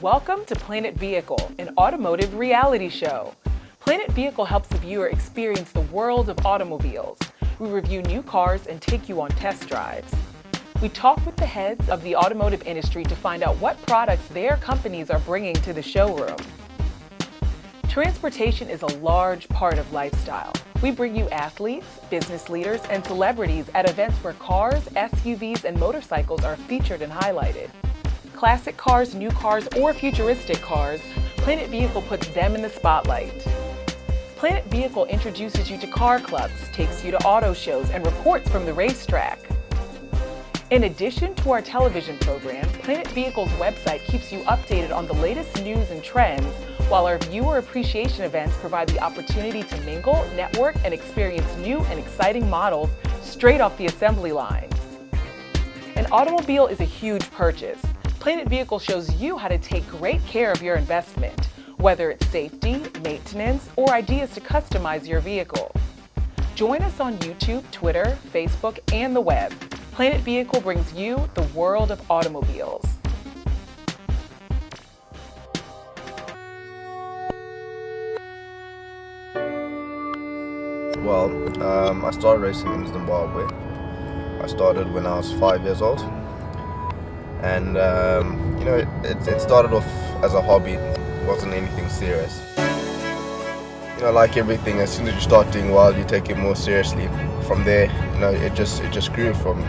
Welcome to Planet Vehicle, an automotive reality show. Planet Vehicle helps the viewer experience the world of automobiles. We review new cars and take you on test drives. We talk with the heads of the automotive industry to find out what products their companies are bringing to the showroom. Transportation is a large part of lifestyle. We bring you athletes, business leaders, and celebrities at events where cars, SUVs, and motorcycles are featured and highlighted. Classic cars, new cars, or futuristic cars, Planet Vehicle puts them in the spotlight. Planet Vehicle introduces you to car clubs, takes you to auto shows, and reports from the racetrack. In addition to our television program, Planet Vehicle's website keeps you updated on the latest news and trends, while our viewer appreciation events provide the opportunity to mingle, network, and experience new and exciting models straight off the assembly line. An automobile is a huge purchase. Planet Vehicle shows you how to take great care of your investment, whether it's safety, maintenance, or ideas to customize your vehicle. Join us on YouTube, Twitter, Facebook, and the web. Planet Vehicle brings you the world of automobiles. Well, I started racing in Zimbabwe. I started when I was 5 years old. And, it started off as a hobby. It wasn't anything serious. Like everything, as soon as you start doing well, you take it more seriously. From there, it just grew from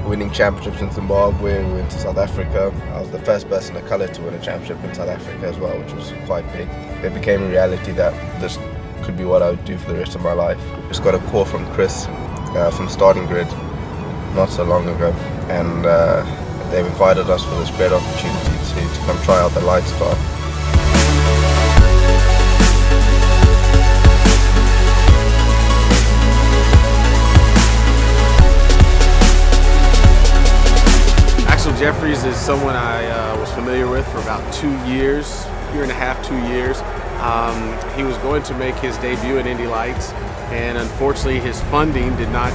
winning championships in Zimbabwe. We went to South Africa. I was the first person of color to win a championship in South Africa as well, which was quite big. It became a reality that this could be what I would do for the rest of my life. Just got a call from Chris from Starting Grid not so long ago, and they've invited us for this great opportunity to come try out the lights car. Jefferies is someone I was familiar with for about 2 years, year and a half, 2 years. He was going to make his debut at Indy Lights, and unfortunately his funding did not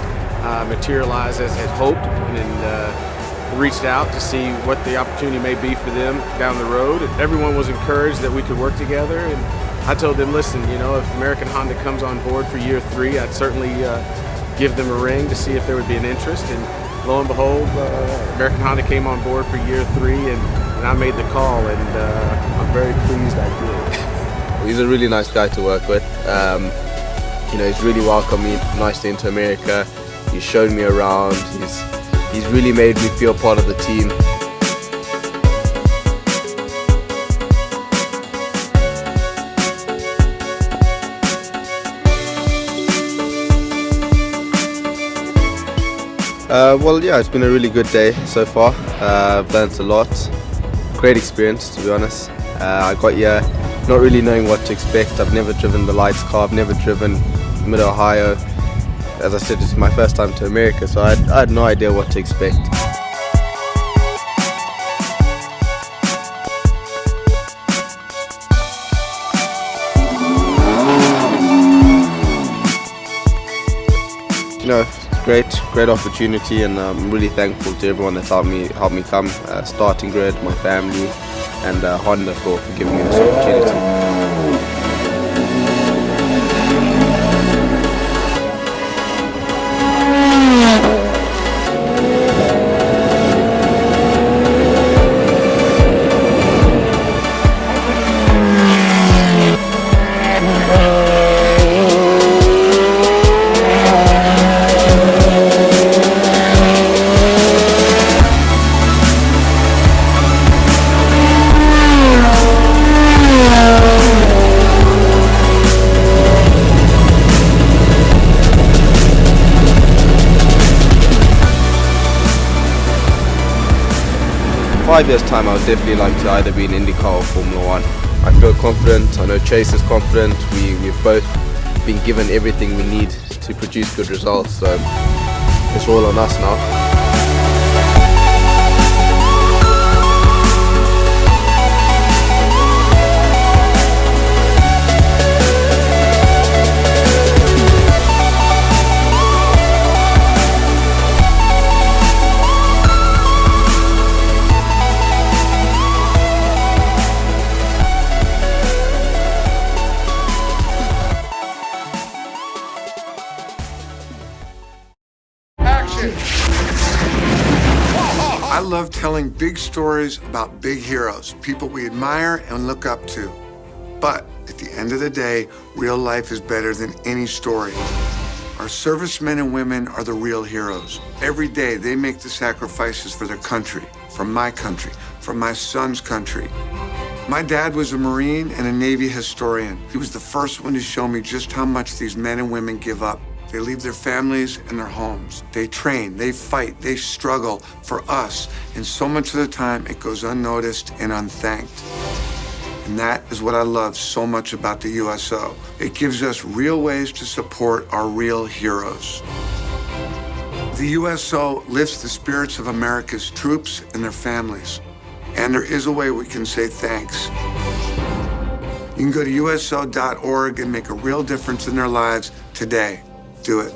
materialize as had hoped, and reached out to see what the opportunity may be for them down the road. Everyone was encouraged that we could work together, and I told them, listen, if American Honda comes on board for year 3, I'd certainly give them a ring to see if there would be an interest. And lo and behold, American Honda came on board for year 3, and I made the call, and I'm very pleased I did. He's a really nice guy to work with. He's really welcomed me nicely into America. He's shown me around. He's really made me feel part of the team. It's been a really good day so far. I've learnt a lot. Great experience, to be honest. I got here not really knowing what to expect. I've never driven the lights car. I've never driven Mid-Ohio. As I said, it's my first time to America, so I had no idea what to expect. Great opportunity, and I'm really thankful to everyone that's helped me come. Starting Grid, my family, and Honda for giving me this opportunity. 5 years' time, I would definitely like to either be in IndyCar or Formula 1. I feel confident, I know Chase is confident, we've both been given everything we need to produce good results, so it's all on us now. telling big stories about big heroes, people we admire and look up to. But at the end of the day, real life is better than any story. Our servicemen and women are the real heroes. Every day, they make the sacrifices for their country, for my country, for my son's country. My dad was a Marine and a Navy historian. He was the first one to show me just how much these men and women give up. They leave their families and their homes. They train, they fight, they struggle for us. And so much of the time, it goes unnoticed and unthanked. And that is what I love so much about the USO. It gives us real ways to support our real heroes. The USO lifts the spirits of America's troops and their families. And there is a way we can say thanks. You can go to USO.org and make a real difference in their lives today. Do it.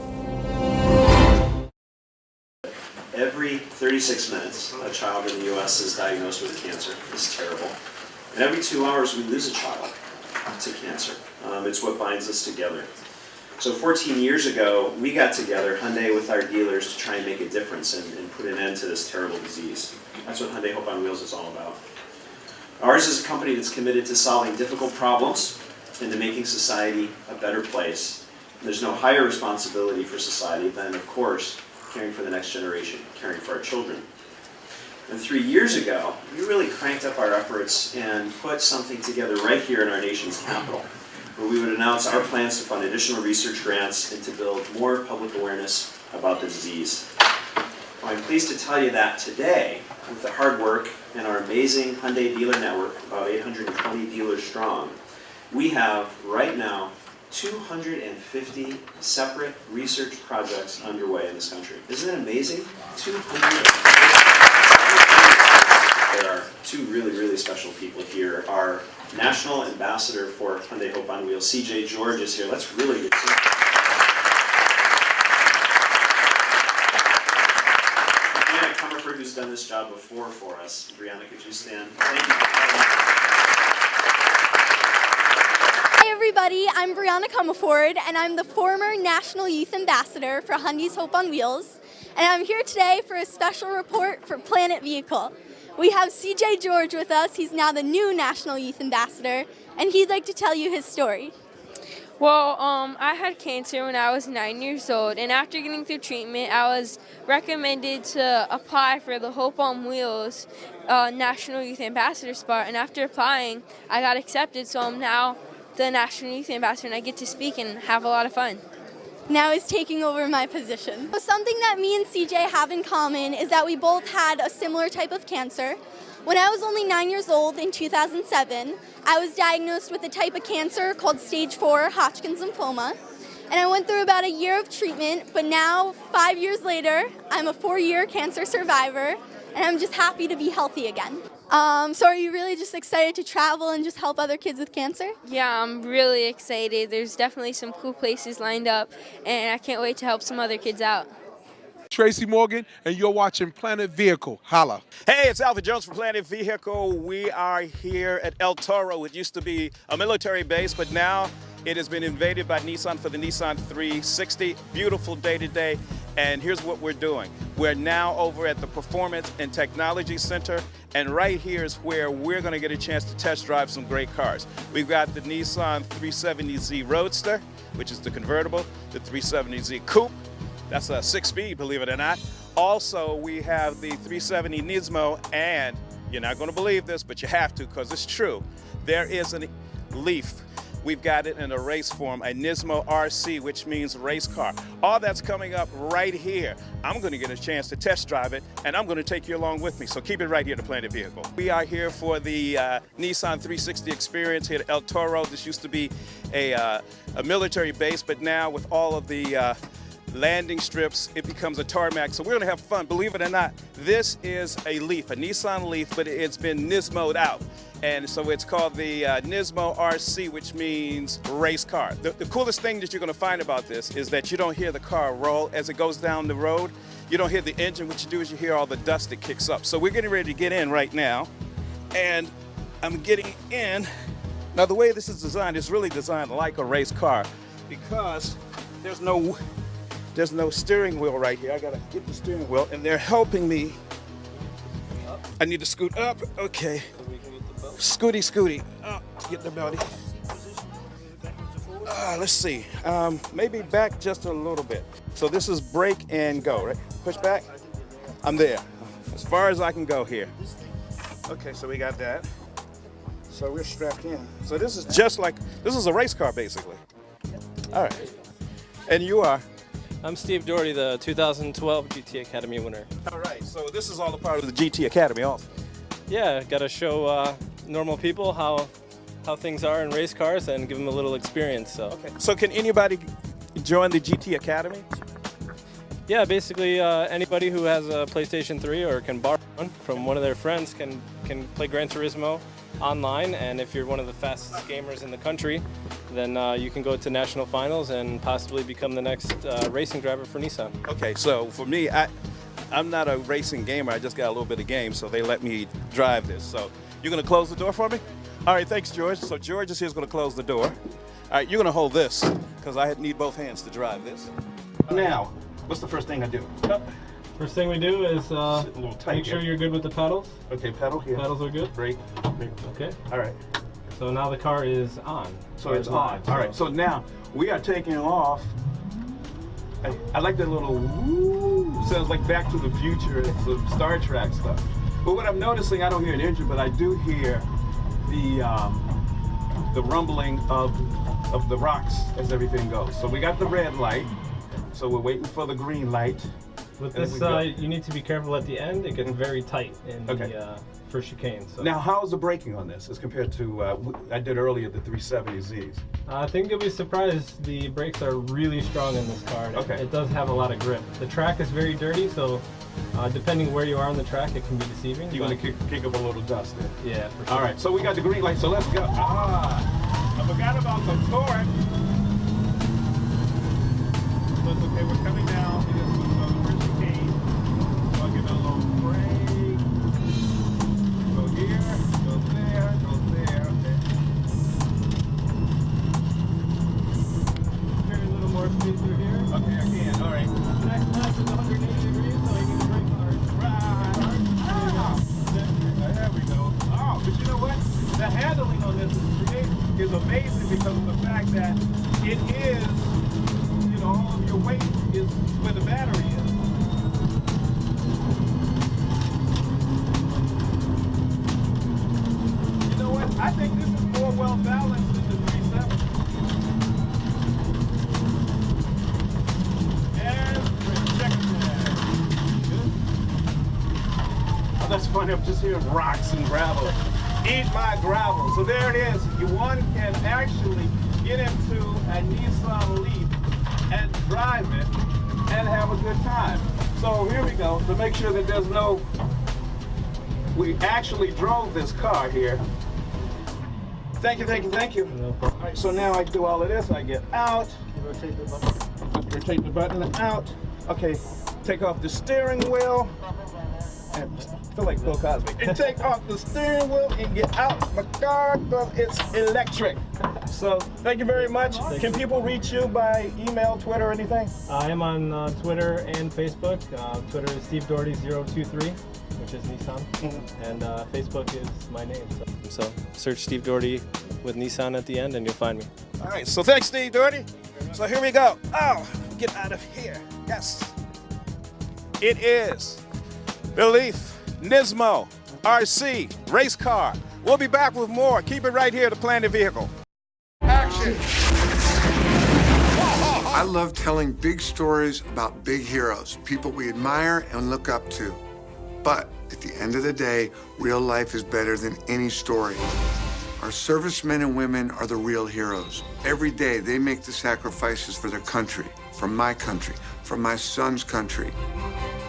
Every 36 minutes, a child in the U.S. is diagnosed with cancer. It's terrible. And every 2 hours, we lose a child to cancer. It's what binds us together. So 14 years ago, we got together, Hyundai, with our dealers to try and make a difference and put an end to this terrible disease. That's what Hyundai Hope on Wheels is all about. Ours is a company that's committed to solving difficult problems and to making society a better place. There's no higher responsibility for society than, of course, caring for the next generation, caring for our children. And 3 years ago, we really cranked up our efforts and put something together right here in our nation's capital, where we would announce our plans to fund additional research grants and to build more public awareness about the disease. Well, I'm pleased to tell you that today, with the hard work and our amazing Hyundai dealer network, about 820 dealers strong, we have right now 250 separate research projects underway in this country. Isn't it amazing? 200. There are two really, really special people here. Our National Ambassador for Hyundai Hope on Wheels, CJ George, is here. Let's really get to Brianna Comerford, who's done this job before for us. Brianna, could you stand? Thank you. Hi everybody, I'm Brianna Comerford and I'm the former National Youth Ambassador for Hyundai's Hope on Wheels, and I'm here today for a special report for Planet Vehicle. We have CJ George with us. He's now the new National Youth Ambassador, and he'd like to tell you his story. Well, I had cancer when I was 9 years old, and after getting through treatment, I was recommended to apply for the Hope on Wheels National Youth Ambassador spot, and after applying, I got accepted, so I'm now the National Youth Ambassador, and I get to speak and have a lot of fun. Now he's taking over my position. So something that me and CJ have in common is that we both had a similar type of cancer. When I was only 9 years old in 2007, I was diagnosed with a type of cancer called stage 4 Hodgkin's lymphoma. And I went through about a year of treatment, but now, 5 years later, I'm a 4-year cancer survivor, and I'm just happy to be healthy again. So are you really just excited to travel and just help other kids with cancer? Yeah, I'm really excited. There's definitely some cool places lined up, and I can't wait to help some other kids out. Tracy Morgan, and you're watching Planet Vehicle. Holla. Hey, it's Alfred Jones from Planet Vehicle. We are here at El Toro. It used to be a military base, but now it has been invaded by Nissan for the Nissan 360. Beautiful day today. And here's what we're doing. We're now over at the Performance and Technology Center, and right here is where we're going to get a chance to test drive some great cars. We've got the Nissan 370Z Roadster, which is the convertible, the 370Z Coupe. That's a 6-speed, believe it or not. Also, we have the 370 Nismo, and you're not going to believe this, but you have to because it's true. There is a Leaf. We've got it in a race form, a Nismo RC, which means race car. All that's coming up right here. I'm going to get a chance to test drive it, and I'm going to take you along with me. So keep it right here to Planet Vehicle. We are here for the Nissan 360 experience here at El Toro. This used to be a military base, but now with all of the landing strips, it becomes a tarmac. So we're going to have fun. Believe it or not, this is a Leaf, a Nissan Leaf, but it's been Nismo'd out. And so it's called the Nismo RC, which means race car. The coolest thing that you're going to find about this is that you don't hear the car roll as it goes down the road. You don't hear the engine. What you do is you hear all the dust that kicks up. So we're getting ready to get in right now. And I'm getting in. Now, the way this is designed is really designed like a race car because there's no steering wheel right here. I got to get the steering wheel, and they're helping me I need to scoot up. Okay. Scooty. Up to get the belly. Let's see. Maybe back just a little bit. So this is brake and go, right? Push back. I'm there. As far as I can go here. Okay, so we got that. So we're strapped in. So this is just like, this is a race car basically. All right. And you are? I'm Steve Doherty, the 2012 GT Academy winner. All right, so this is all a part of the GT Academy also. Yeah, got to show normal people how things are in race cars and give them a little experience. So. Okay. So can anybody join the GT Academy? Yeah, basically anybody who has a PlayStation 3 or can borrow one from one of their friends can play Gran Turismo online, and if you're one of the fastest gamers in the country, then you can go to national finals and possibly become the next racing driver for Nissan. Okay, so for me, I'm not a racing gamer. I just got a little bit of game, so they let me drive this. So you're going to close the door for me? All right, thanks, George. So George is here going to close the door. All right, you're going to hold this because I need both hands to drive this. Now, what's the first thing I do? First thing we do is make sure you're good with the pedals. Okay, pedal here. Pedals are good. Brake. Okay. All right. So now the car is on. So it's on. All right. So now we are taking off. I like that little woo. Sounds like Back to the Future. It's some Star Trek stuff. But what I'm noticing, I don't hear an engine, but I do hear the rumbling of the rocks as everything goes. So we got the red light. So we're waiting for the green light. With this, you need to be careful at the end. It gets very tight in the first chicane. So. Now, how's the braking on this as compared to I did earlier the 370Zs? I think you'll be surprised. The brakes are really strong in this car. Okay. It does have a lot of grip. The track is very dirty, so depending where you are on the track, it can be deceiving. You want to kick up a little dust there? Yeah, for sure. All right, so we got the green light, so let's go. I forgot about the torque. So it's okay, we're coming down. Through here. Okay, I can. All right. Next left is 180 degrees, so you can brake hard. Right. There we go. Oh, but you know what? The handling on this is amazing because of the fact that it is, you know, all of your weight is where the battery is. You know what? I think this is more well balanced than the 370. That's funny, I'm just hearing rocks and gravel. Eat my gravel. So there it is. One can actually get into a Nissan Leaf and drive it and have a good time. So here we go, to make sure that there's no, we actually drove this car here. Thank you, thank you, thank you. No problem. All right, so now I do all of this, I get out. Rotate the button out. Okay, take off the steering wheel. And I feel like Bill Cosby. And take off the steering wheel and get out my car because it's electric. So thank you very much. Can people reach you by email, Twitter, or anything? I am on Twitter and Facebook. Twitter is Steve Doherty 023, which is Nissan, and Facebook is my name. So search Steve Doherty with Nissan at the end, and you'll find me. All right. So thanks, Steve Doherty. So here we go. Oh, get out of here. Yes. It is the Leaf Nismo RC race car. We'll be back with more. Keep it right here, the Planet Vehicle. Action! I love telling big stories about big heroes, people we admire and look up to. But at the end of the day, real life is better than any story. Our servicemen and women are the real heroes. Every day, they make the sacrifices for their country, for my country, for my son's country.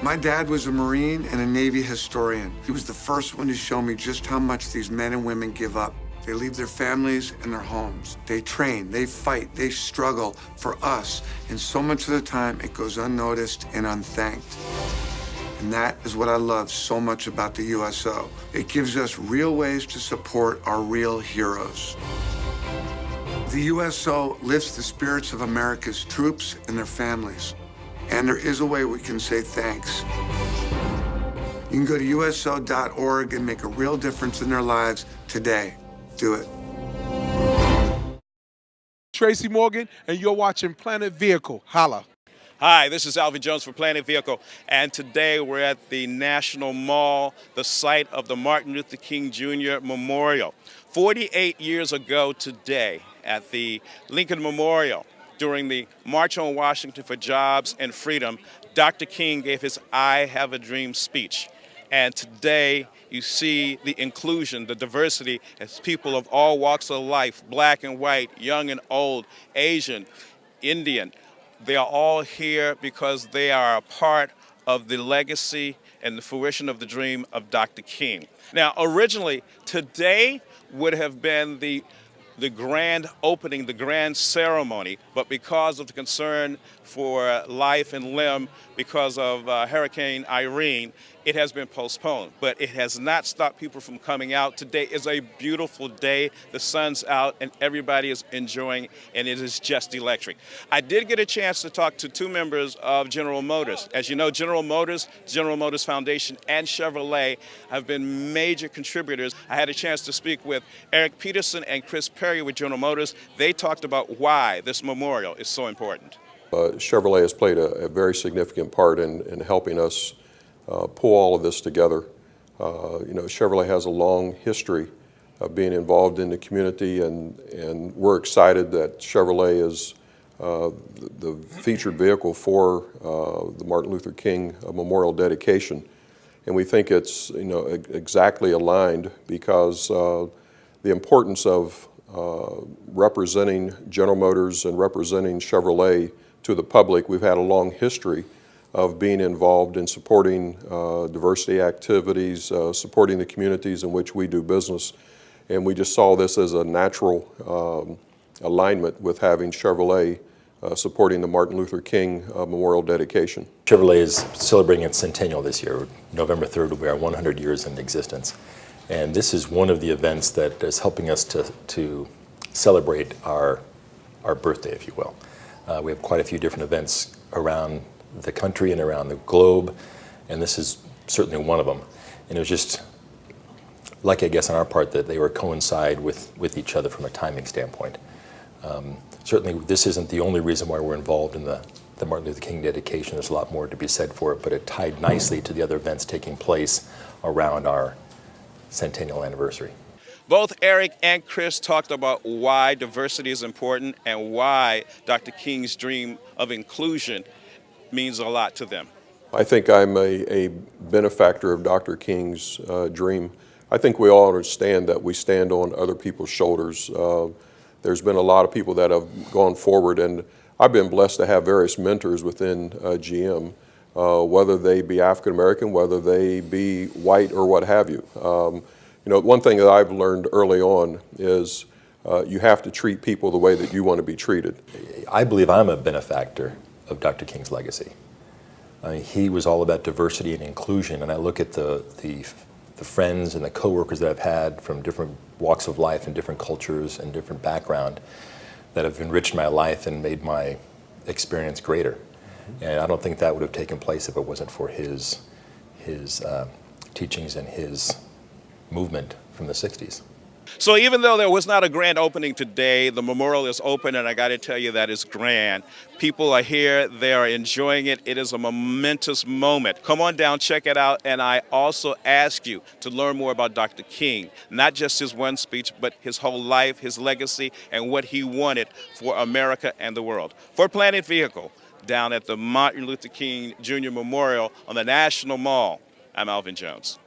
My dad was a Marine and a Navy historian. He was the first one to show me just how much these men and women give up. They leave their families and their homes. They train, they fight, they struggle for us. And so much of the time, it goes unnoticed and unthanked. And that is what I love so much about the USO. It gives us real ways to support our real heroes. The USO lifts the spirits of America's troops and their families. And there is a way we can say thanks. You can go to uso.org and make a real difference in their lives today. Do it. Tracy Morgan, and you're watching Planet Vehicle. Holla. Hi, this is Alvin Jones for Planet Vehicle, and today we're at the National Mall, the site of the Martin Luther King Jr. Memorial. 48 years ago today, at the Lincoln Memorial, during the March on Washington for Jobs and Freedom, Dr. King gave his I Have a Dream speech. And today you see the inclusion, the diversity as people of all walks of life, black and white, young and old, Asian, Indian. They are all here because they are a part of the legacy and the fruition of the dream of Dr. King. Now, originally, today would have been the grand opening, the grand ceremony, but because of the concern for life and limb because of Hurricane Irene, it has been postponed. But it has not stopped people from coming out. Today is a beautiful day. The sun's out and everybody is enjoying, and it is just electric. I did get a chance to talk to two members of General Motors. As you know, General Motors Foundation, and Chevrolet have been major contributors. I had a chance to speak with Eric Peterson and Chris Perry with General Motors. They talked about why this memorial is so important. Chevrolet has played a very significant part in helping us pull all of this together. Chevrolet has a long history of being involved in the community, and we're excited that Chevrolet is the featured vehicle for the Martin Luther King Memorial dedication. And we think it's exactly aligned because the importance of representing General Motors and representing Chevrolet to the public. We've had a long history of being involved in supporting diversity activities, supporting the communities in which we do business. And we just saw this as a natural alignment with having Chevrolet supporting the Martin Luther King Memorial dedication. Chevrolet is celebrating its centennial this year. November 3rd will be our 100 years in existence. And this is one of the events that is helping us to celebrate our birthday, if you will. We have quite a few different events around the country and around the globe, and this is certainly one of them. And it was just lucky, I guess, on our part that they were coincide with each other from a timing standpoint. Certainly, this isn't the only reason why we're involved in the Martin Luther King dedication. There's a lot more to be said for it, but it tied nicely to the other events taking place around our centennial anniversary. Both Eric and Chris talked about why diversity is important and why Dr. King's dream of inclusion means a lot to them. I think I'm a benefactor of Dr. King's dream. I think we all understand that we stand on other people's shoulders. There's been a lot of people that have gone forward, and I've been blessed to have various mentors within GM, whether they be African American, whether they be white, or what have you. One thing that I've learned early on is you have to treat people the way that you want to be treated. I believe I'm a benefactor of Dr. King's legacy. He was all about diversity and inclusion, and I look at the friends and the coworkers that I've had from different walks of life and different cultures and different background that have enriched my life and made my experience greater. And I don't think that would have taken place if it wasn't for his teachings and his movement from the 60s. So even though there was not a grand opening today, the memorial is open, and I got to tell you that is grand. People are here, they are enjoying it. It is a momentous moment. Come on down, check it out, and I also ask you to learn more about Dr. King, not just his one speech, but his whole life, his legacy, and what he wanted for America and the world. For Planet Vehicle, down at the Martin Luther King Jr. Memorial on the National Mall, I'm Alvin Jones.